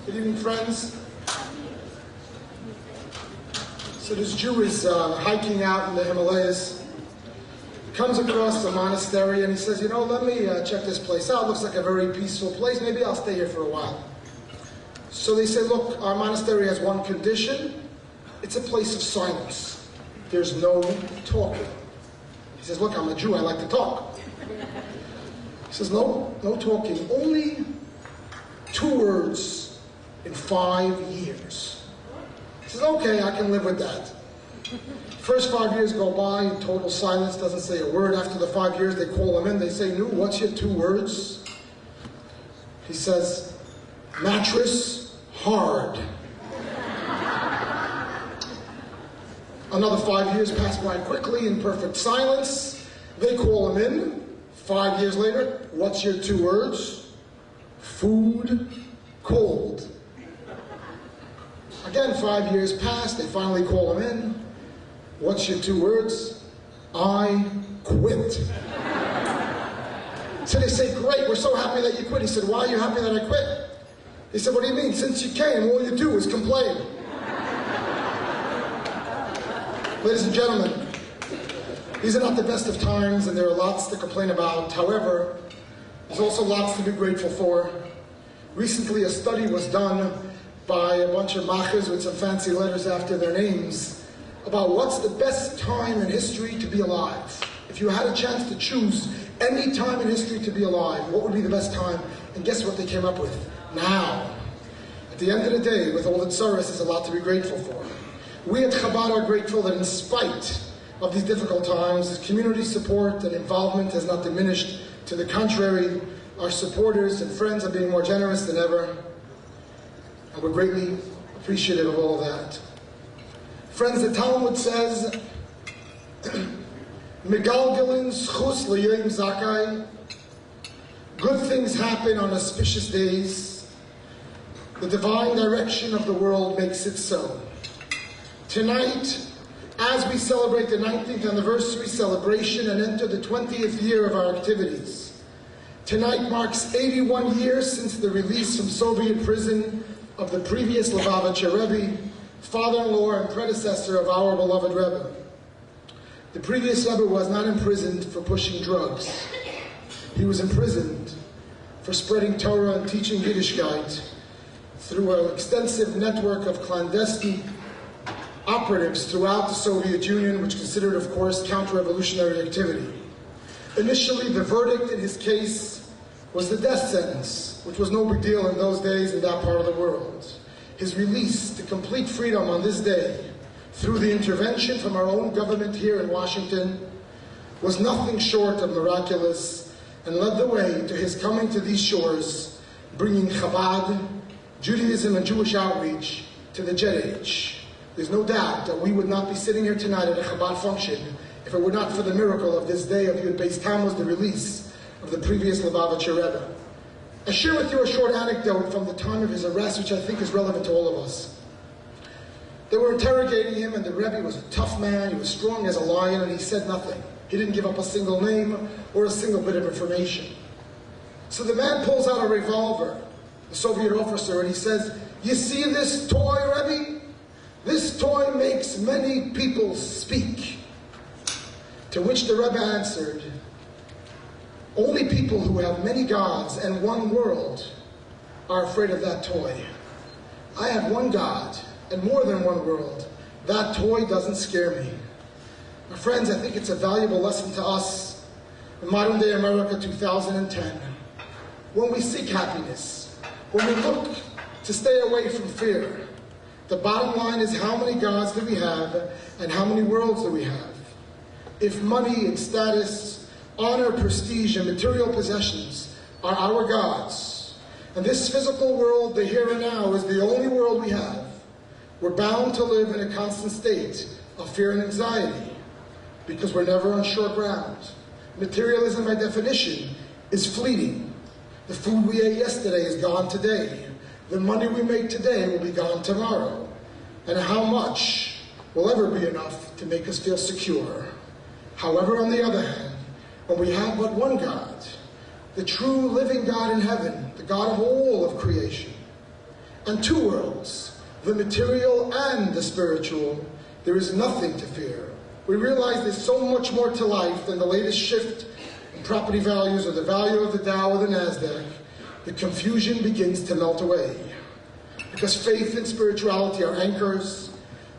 Good evening, friends. So this Jew is hiking out in the Himalayas. He comes across the monastery and he says, let me check this place out. Looks like a very peaceful place. Maybe I'll stay here for a while. So they say, look, our monastery has one condition. It's a place of silence. There's no talking. He says, look, I'm a Jew. I like to talk. He says, no talking. Only 2 words in 5 years. He says, okay, I can live with that. First 5 years go by in total silence, doesn't say a word. After the 5 years, they call him in. They say, "Nu, what's your 2 words?" He says, "Mattress, hard." Another 5 years pass by quickly in perfect silence. They call him in. 5 years later, "What's your 2 words?" "Food, cold." Again, 5 years pass. They finally call him in. "What's your 2 words?" "I quit." So they say, "Great, we're so happy that you quit." He said, "Why are you happy that I quit?" He said, "What do you mean? Since you came, all you do is complain." Ladies and gentlemen, these are not the best of times, and there are lots to complain about. However, there's also lots to be grateful for. Recently, a study was done by a bunch of machers with some fancy letters after their names about what's the best time in history to be alive. If you had a chance to choose any time in history to be alive, what would be the best time? And guess what they came up with? Now. At the end of the day, with all the tsaras, there's a lot to be grateful for. We at Chabad are grateful that in spite of these difficult times, community support and involvement has not diminished. To the contrary, our supporters and friends are being more generous than ever. And we're greatly appreciative of all of that. Friends, the Talmud says, Megalgalin schus l'yom zakai. Good things happen on auspicious days. The divine direction of the world makes it so. Tonight, as we celebrate the 19th anniversary celebration and enter the 20th year of our activities, tonight marks 81 years since the release from Soviet prison of the previous Lubavitcher Rabbi, father-in-law and predecessor of our beloved Rebbe. The previous Rebbe was not imprisoned for pushing drugs. He was imprisoned for spreading Torah and teaching Yiddishkeit through an extensive network of clandestine operatives throughout the Soviet Union, which considered, of course, counter-revolutionary activity. Initially, the verdict in his case was the death sentence, which was no big deal in those days in that part of the world. His release to complete freedom on this day, through the intervention from our own government here in Washington, was nothing short of miraculous and led the way to his coming to these shores, bringing Chabad, Judaism and Jewish outreach to the jet age. There's no doubt that we would not be sitting here tonight at a Chabad function if it were not for the miracle of this day of Yud Beis Tammuz, the release of the previous Lubavitcher Rebbe. I share with you a short anecdote from the time of his arrest, which I think is relevant to all of us. They were interrogating him, and the Rebbe was a tough man. He was strong as a lion, and he said nothing. He didn't give up a single name or a single bit of information. So the man pulls out a revolver, the Soviet officer, and he says, "You see this toy, Rebbe? This toy makes many people speak." To which the Rebbe answered, "Only people who have many gods and one world are afraid of that toy. I have one God and more than one world. That toy doesn't scare me." My friends, I think it's a valuable lesson to us in modern day America 2010. When we seek happiness, when we look to stay away from fear, the bottom line is how many gods do we have and how many worlds do we have? If money and status, honor, prestige, and material possessions are our gods, and this physical world, the here and now, is the only world we have, we're bound to live in a constant state of fear and anxiety because we're never on sure ground. Materialism, by definition, is fleeting. The food we ate yesterday is gone today. The money we make today will be gone tomorrow. And how much will ever be enough to make us feel secure? However, on the other hand, when we have but one God, the true living God in heaven, the God of all of creation, and two worlds, the material and the spiritual, there is nothing to fear. We realize there's so much more to life than the latest shift in property values or the value of the Dow or the NASDAQ. The confusion begins to melt away. Because faith and spirituality are anchors.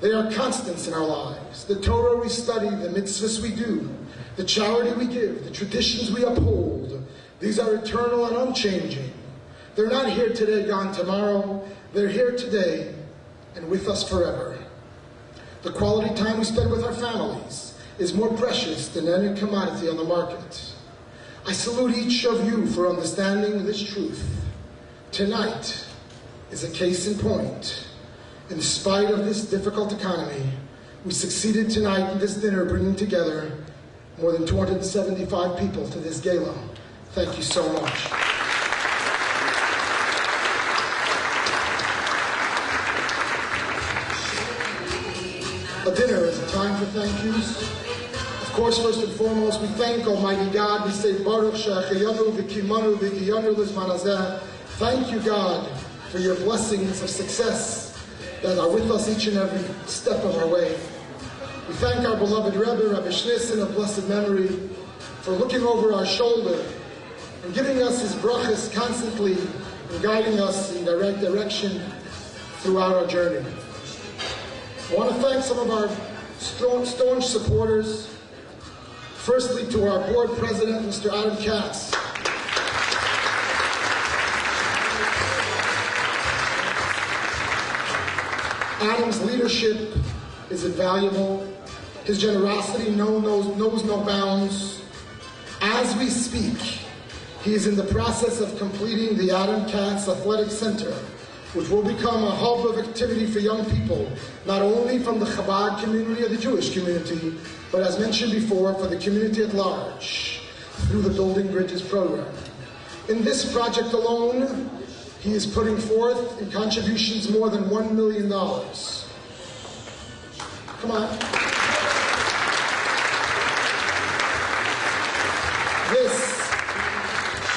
They are constants in our lives. The Torah we study, the mitzvahs we do, the charity we give, the traditions we uphold, these are eternal and unchanging. They're not here today, gone tomorrow. They're here today and with us forever. The quality time we spend with our families is more precious than any commodity on the market. I salute each of you for understanding this truth. Tonight is a case in point. In spite of this difficult economy, we succeeded tonight in this dinner bringing together more than 275 people to this gala. Thank you so much. A dinner is a time for thank yous. Of course, first and foremost, we thank Almighty God. We say, Baruch She'achayanu v'kimanu v'giyanu l'zman hazeh. Thank you, God, for your blessings of success that are with us each and every step of our way. We thank our beloved Rabbi Schnitzen of blessed memory, for looking over our shoulder and giving us his brachas constantly and guiding us in the right direction throughout our journey. I want to thank some of our staunch supporters. Firstly, to our board president, Mr. Adam Katz. Adam's leadership is invaluable. His generosity knows no bounds. As we speak, he is in the process of completing the Adam Katz Athletic Center, which will become a hub of activity for young people, not only from the Chabad community or the Jewish community, but as mentioned before, for the community at large, through the Building Bridges program. In this project alone, he is putting forth in contributions more than $1 million. Come on. This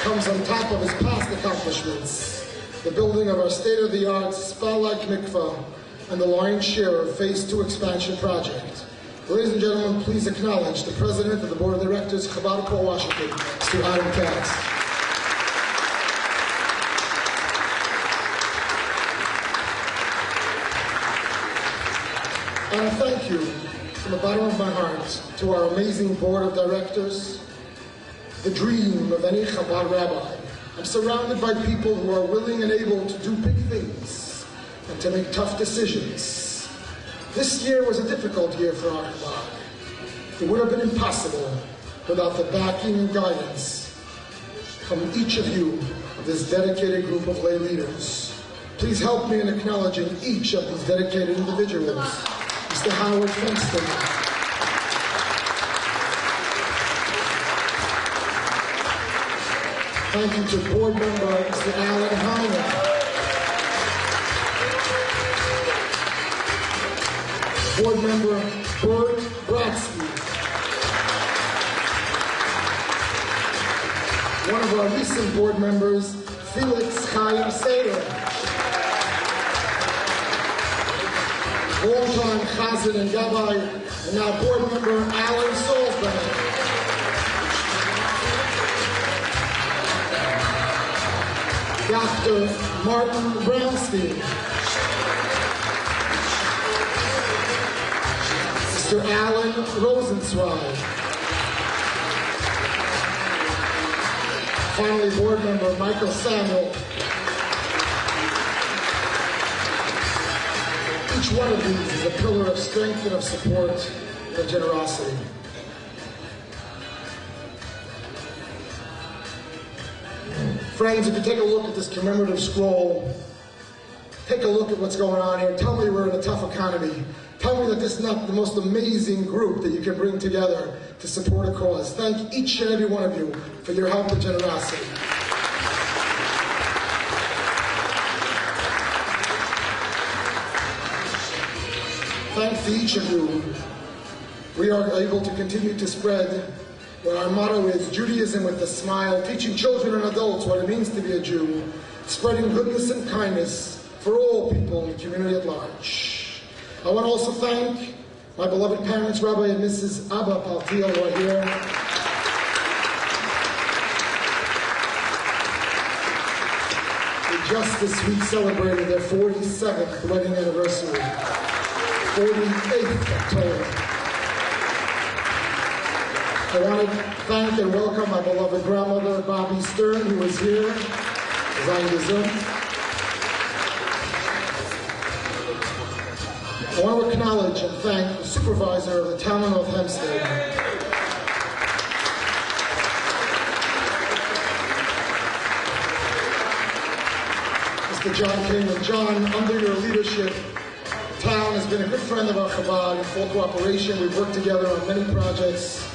comes on top of his past accomplishments, the building of our state-of-the-art spa-like mikvah and the lion's share of Phase 2 expansion project. Ladies and gentlemen, please acknowledge the President of the Board of Directors, Chabad Port Washington, Mr. Adam Katz. And I thank you from the bottom of my heart to our amazing Board of Directors, the dream of any Chabad rabbi. I'm surrounded by people who are willing and able to do big things and to make tough decisions. This year was a difficult year for our Chabad. It would have been impossible without the backing and guidance from each of you, of this dedicated group of lay leaders. Please help me in acknowledging each of these dedicated individuals. Mr. Howard Fenston, thank you to board member Mr. Alan Hyman, board member Bert Brodsky, one of our recent board members, Felix Chaim Seder, longtime Chazan and Gabbai, and now board member Alan Salzman. Dr. Martin Brownstein. Mr. Alan Rosenzweig. Finally, board member Michael Samuel. Each one of these is a pillar of strength and of support and of generosity. Friends, if you take a look at this commemorative scroll, take a look at what's going on here. Tell me we're in a tough economy. Tell me that this is not the most amazing group that you can bring together to support a cause. Thank each and every one of you for your help and generosity. Thanks to each of you, we are able to continue to spread what our motto is, Judaism with a smile, teaching children and adults what it means to be a Jew, spreading goodness and kindness for all people in the community at large. I want to also thank my beloved parents, Rabbi and Mrs. Abba Paltiel, who are here. They just this week celebrated their 47th wedding anniversary. 48th October. I want to thank and welcome my beloved grandmother, Bobby Stern, who is here, Zayn Zoom. I want to acknowledge and thank the supervisor of the town of North Hempstead, Mr. John King. And John, under your leadership, the town has been a good friend of our Chabad in full cooperation. We've worked together on many projects,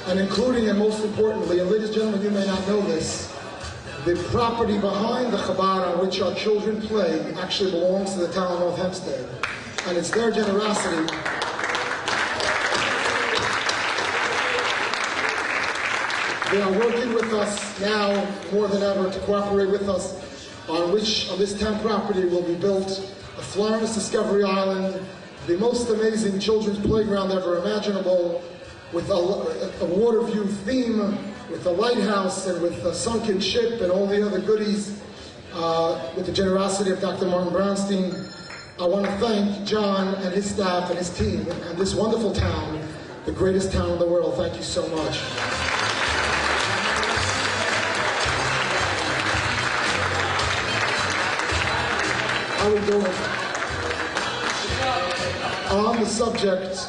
and including, and most importantly, and ladies and gentlemen, you may not know this, the property behind the Chabad on which our children play actually belongs to the town of North Hempstead. And it's their generosity they are working with us now more than ever to cooperate with us on this town property will be built a Florence Discovery Island, the most amazing children's playground ever imaginable, with a water view theme, with a lighthouse and with a sunken ship and all the other goodies, with the generosity of Dr. Martin Brownstein. I want to thank John and his staff and his team and this wonderful town, the greatest town in the world. Thank you so much. I will go on the subject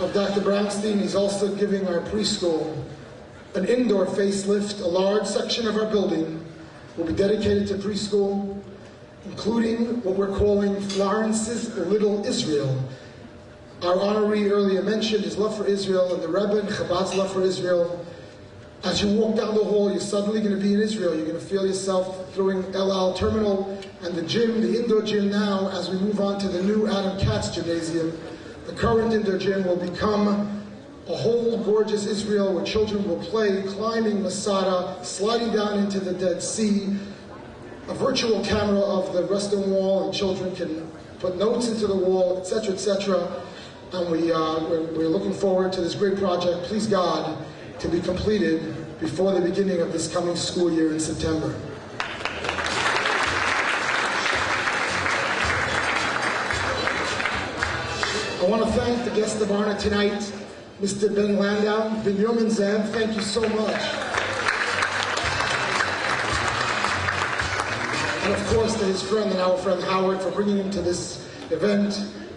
of Dr. Brownstein. He's also giving our preschool an indoor facelift. A large section of our building will be dedicated to preschool, including what we're calling Florence's Little Israel. Our honoree earlier mentioned his love for Israel and the Rebbe and Chabad's love for Israel. As you walk down the hall, you're suddenly going to be in Israel. You're going to feel yourself through El Al Terminal and the gym, the indoor gym now, as we move on to the new Adam Katz Gymnasium. The current indoor gym will become a whole gorgeous Israel where children will play, climbing Masada, sliding down into the Dead Sea, a virtual camera of the Western Wall, and children can put notes into the wall, etc., etc. And we're looking forward to this great project, please God, to be completed before the beginning of this coming school year in September. I want to thank the guest of honor tonight, Mr. Ben Landau, Binyamin Zev. Thank you so much. And of course to his friend and our friend Howard for bringing him to this event.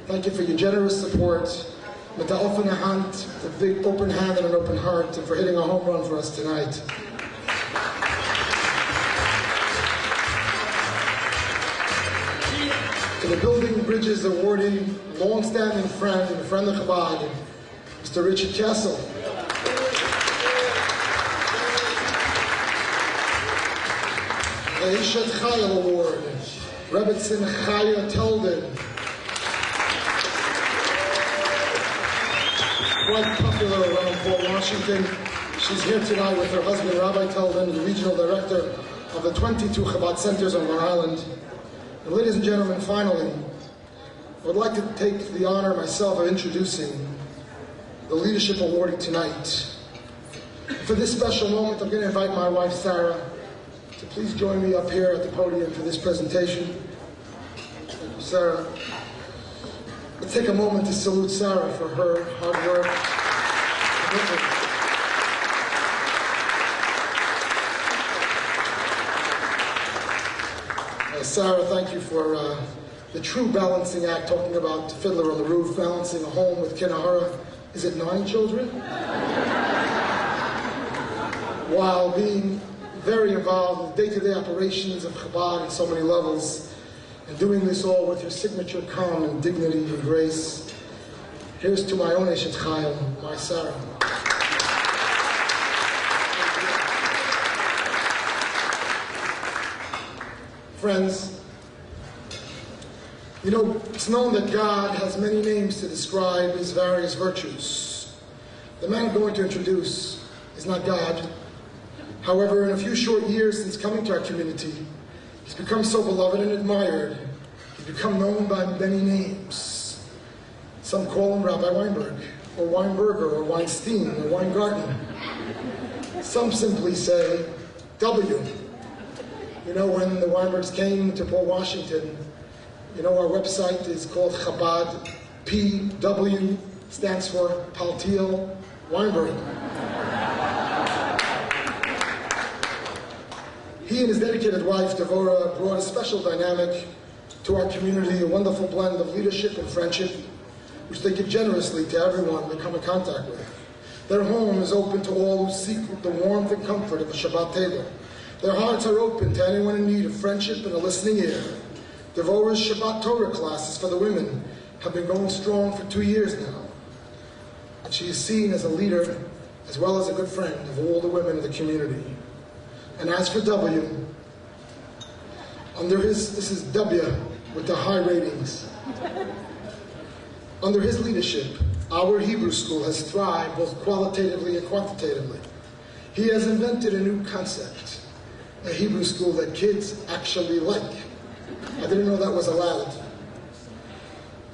Thank you for your generous support. With the open hand, a big open hand and an open heart, and for hitting a home run for us tonight. To the Building Bridges awarding long-standing friend and friend of Chabad, Mr. Richard Castle. The Ishat Chayil Award, Rebbetzin Chaya Telden. Quite popular around Port Washington. She's here tonight with her husband, Rabbi Telden, the regional director of the 22 Chabad centers on Long Island. And ladies and gentlemen, finally, I would like to take the honor myself of introducing the leadership awardee tonight. For this special moment, I'm going to invite my wife, Sarah, to please join me up here at the podium for this presentation. Thank you, Sarah. Let's take a moment to salute Sarah for her hard work. Sarah, thank you for the true balancing act, talking about Fiddler on the Roof, balancing a home with Kinahara. Is it 9 children? While being very involved in day-to-day operations of Chabad at so many levels, and doing this all with your signature calm and dignity and grace. Here's to my own Eshet Chayil, my Sarah. Friends, you know, it's known that God has many names to describe his various virtues. The man I'm going to introduce is not God. However, in a few short years since coming to our community, he He's become so beloved and admired. He's become known by many names. Some call him Rabbi Weinberg, or Weinberger, or Weinstein, or Weingarten. Some simply say, W. You know, when the Weinbergs came to Port Washington, you know, our website is called Chabad. PW stands for Paltiel Weinberg. He and his dedicated wife, Devorah, brought a special dynamic to our community, a wonderful blend of leadership and friendship, which they give generously to everyone they come in contact with. Their home is open to all who seek the warmth and comfort of a Shabbat table. Their hearts are open to anyone in need of friendship and a listening ear. Devorah's Shabbat Torah classes for the women have been going strong for 2 years now. And she is seen as a leader as well as a good friend of all the women of the community. And as for W, under his, this is W with the high ratings. Under his leadership, our Hebrew school has thrived both qualitatively and quantitatively. He has invented a new concept, a Hebrew school that kids actually like. I didn't know that was allowed.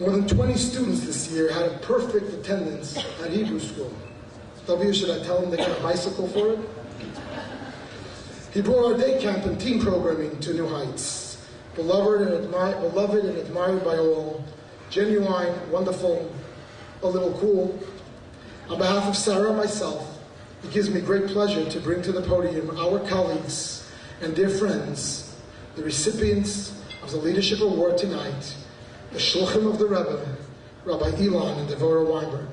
More than 20 students this year had a perfect attendance at Hebrew school. W, should I tell them they got a bicycle for it? He brought our day camp and team programming to new heights. Beloved and admired by all. Genuine, wonderful, a little cool. On behalf of Sarah and myself, it gives me great pleasure to bring to the podium our colleagues and dear friends, the recipients of the Leadership Award tonight, the Shluchim of the Rebbe, Rabbi Elon and Devorah Weinberg.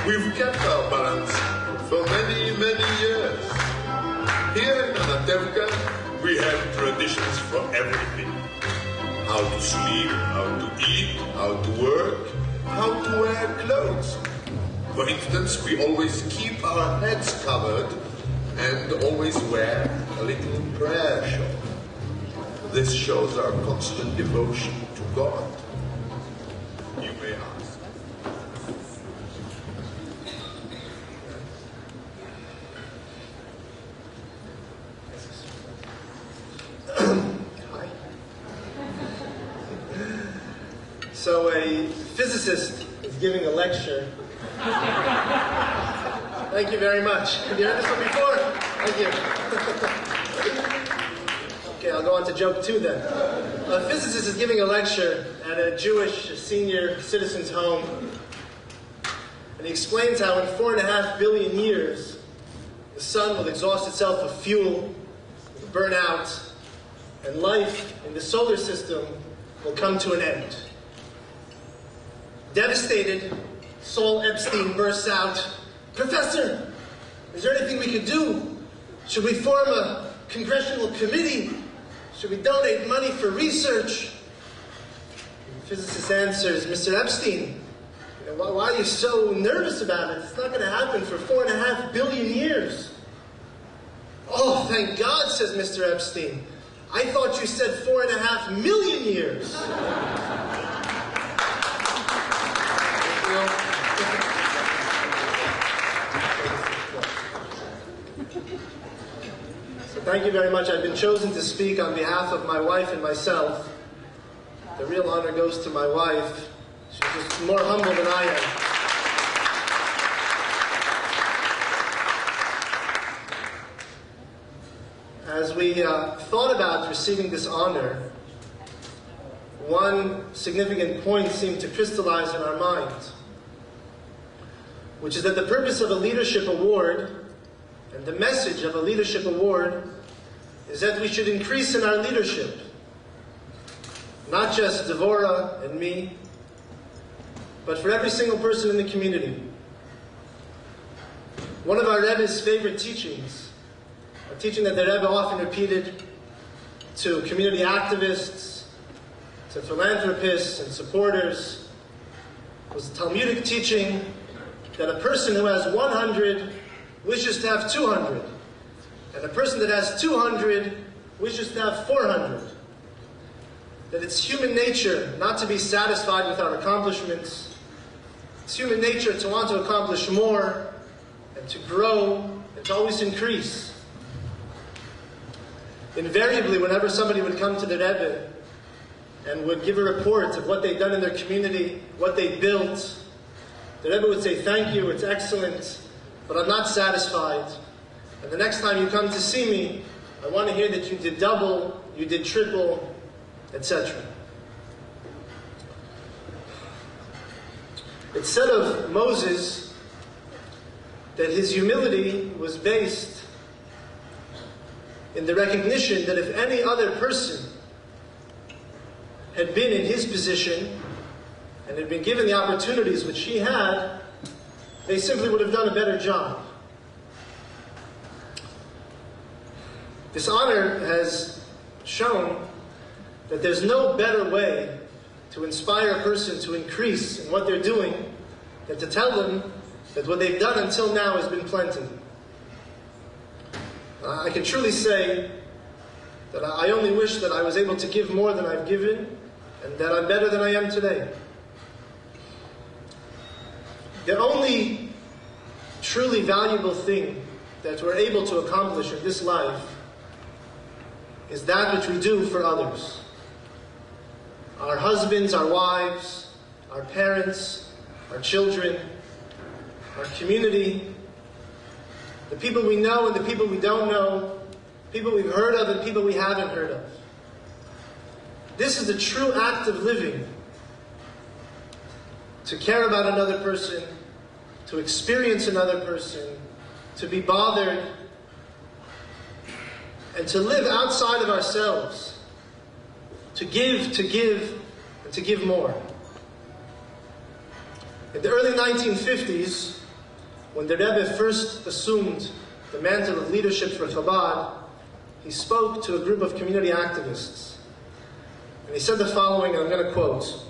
We've kept our balance for many, many years. Here in Anatevka, we have traditions for everything. How to sleep, how to eat, how to work, how to wear clothes. For instance, we always keep our heads covered and always wear a little prayer shawl. This shows our constant devotion to God. You may ask. So a physicist is giving a lecture. Thank you very much. Have you heard this one before? Thank you. Okay, I'll go on to joke 2 then. A physicist is giving a lecture at a Jewish senior citizen's home. And he explains how in 4.5 billion years, the sun will exhaust itself of fuel, burn out, and life in the solar system will come to an end. Devastated, Saul Epstein bursts out, "Professor, is there anything we could do? Should we form a congressional committee? Should we donate money for research?" The physicist answers, "Mr. Epstein, why are you so nervous about it? It's not going to happen for 4.5 billion years. "Oh, thank God," says Mr. Epstein. "I thought you said 4.5 million years. So thank you very much. I've been chosen to speak on behalf of my wife and myself. The real honor goes to my wife. She's just more humble than I am. As we thought about receiving this honor, one significant point seemed to crystallize in our minds, which is that the purpose of a leadership award and the message of a leadership award is that we should increase in our leadership. Not just Devorah and me, but for every single person in the community. One of our Rebbe's favorite teachings a teaching that the Rebbe often repeated to community activists, to philanthropists and supporters, was a Talmudic teaching that a person who has 100 wishes to have 200, and a person that has 200 wishes to have 400. That it's human nature not to be satisfied with our accomplishments. It's human nature to want to accomplish more and to grow and to always increase. Invariably, whenever somebody would come to the Rebbe and would give a report of what they'd done in their community, what they built, the Rebbe would say, "Thank you, it's excellent, but I'm not satisfied. And the next time you come to see me, I want to hear that you did double, you did triple, etc." It's said of Moses that his humility was based in the recognition that if any other person had been in his position and had been given the opportunities which he had, they simply would have done a better job. This honor has shown that there's no better way to inspire a person to increase in what they're doing than to tell them that what they've done until now has been plenty. I can truly say that I only wish that I was able to give more than I've given, and that I'm better than I am today. The only truly valuable thing that we're able to accomplish in this life is that which we do for others. Our husbands, our wives, our parents, our children, our community, the people we know and the people we don't know, people we've heard of and people we haven't heard of. This is a true act of living. To care about another person, to experience another person, to be bothered, and to live outside of ourselves. To give, and to give more. In the early 1950s, when the Rebbe first assumed the mantle of leadership for Chabad, he spoke to a group of community activists. And he said the following, and I'm going to quote.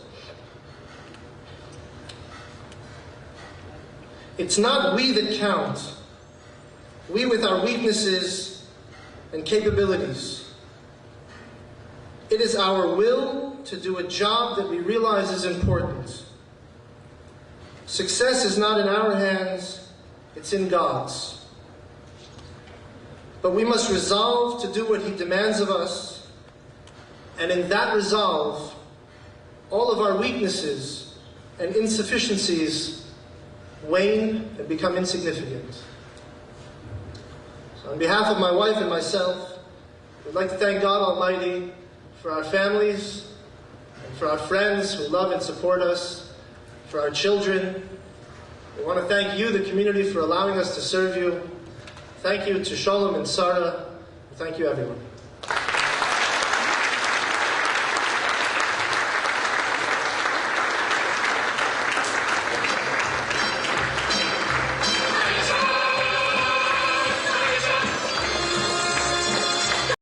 "It's not we that count, we with our weaknesses and capabilities. It is our will to do a job that we realize is important. Success is not in our hands, it's in God's. But we must resolve to do what He demands of us, and in that resolve, all of our weaknesses and insufficiencies wane and become insignificant." So on behalf of my wife and myself, we'd like to thank God Almighty for our families, and for our friends who love and support us, for our children. We want to thank you, the community, for allowing us to serve you. Thank you to Shalom and Sarah. Thank you, everyone.